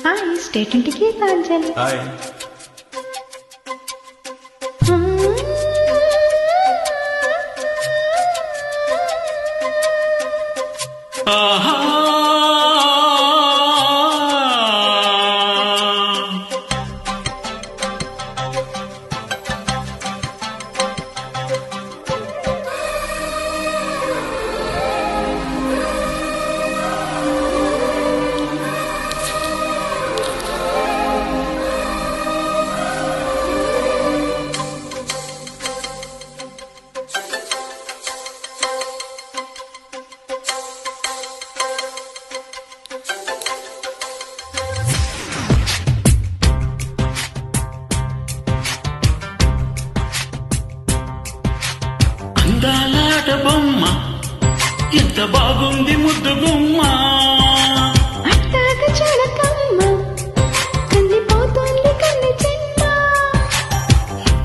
Hi state ఇంటికి Pranjali. Hi. ఆహా అందాలాట బొమ్మ ఎంత బాగుంది ముద్దు గుమ్మ, అట్టాగ చిలకమ్మ కందిపోతుంది కన్ను చెమ్మ,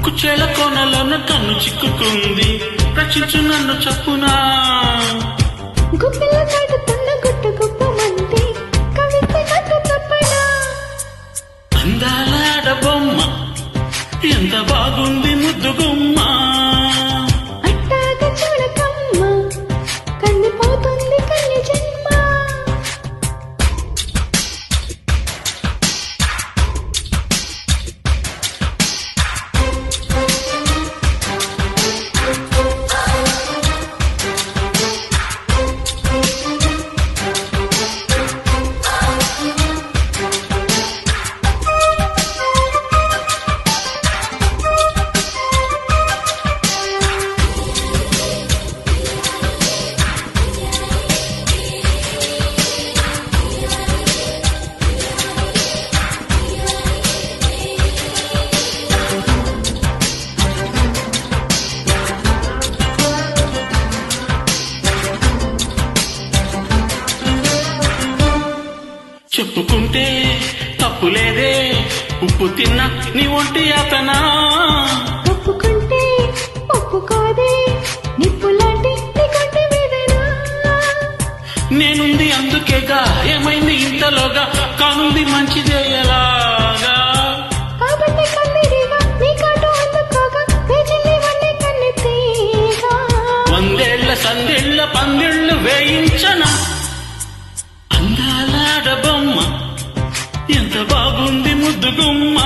కుచ్చేల కోనలోన కన్ను చిక్కుకుంది రచించు నన్ను చప్పునా, గుప్పిల కడుతున్న గుట్టు గుప్పమంది కవిత కట్టు తప్పడా. అందాలాట బొమ్మ ఎంత బాగుంది ముద్దు గుమ్మ, అట్టాగ చిలకమ్మ కందిపోతుంది కన్ను చెమ్మ. చెప్పుకుంటే తప్పులేదే ఉప్పు తిన్నా నీ ఒంటి అతనా, ఒప్పుకుంటే ఒప్పుకోదే నిప్పులాంటి నీ కంటి వేదనా. నేనుంది అందుకేగా ఏమైంది ఇంతలోగా కానుంది మంచిదే ఎలాగా, కాబట్టి కన్నీరిగా నీ కాటు అందుకోగా వేచిల్లి వన్నే కన్నెత్తేగా. వందేళ్ల సందేళ్ల పందిళ్లు వేయించన అందాలాడ బొమ్మ ఎంత బాగుంది ముద్దు గుమ్మ,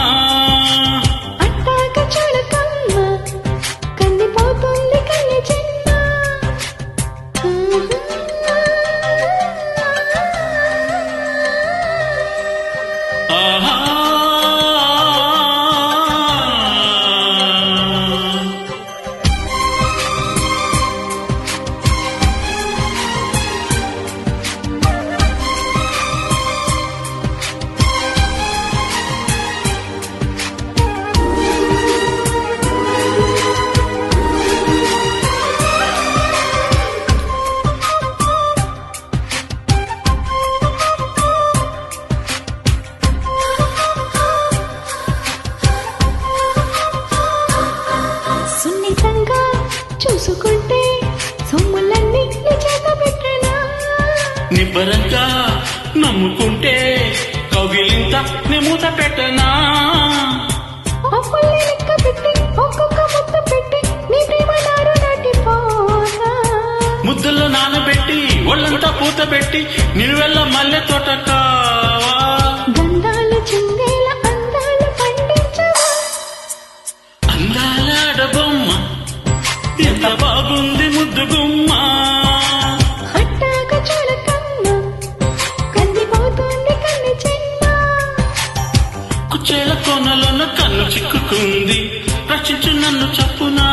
అట్టాగ చిలకమ్మ కందిపోతుంది కన్ను చెమ్మ. ఆహా సున్నితంగా చూసుకుంటే సొమ్ములన్నీ నీ చేత పెట్టనా. నిబ్బరంగా నమ్ముకుంటే కౌగిలింత నిమూత పెట్టనా, అప్పుల్ని లెక్క పెట్టి ఒక్కొక్క ముద్ద పెట్టి నీ ప్రేమ నారు నాటిపోనా. ముద్దుల్లో నానబెట్టి ఒళ్ళంతా పూత పెట్టి నిలువెల్ల మల్లె తోట కావా, గంధాలు చిందేల అందాలు పండించవా. అందాలాడ బొమ్మ ఎంత బాగుంది ముద్దు గుమ్మ, అట్టాగ చిలకమ్మ కందిపోతుంది కన్ను చెమ్మ. కుచ్చేల కోనలోన కన్ను చిక్కుకుంది రచించు నన్ను చప్పునా.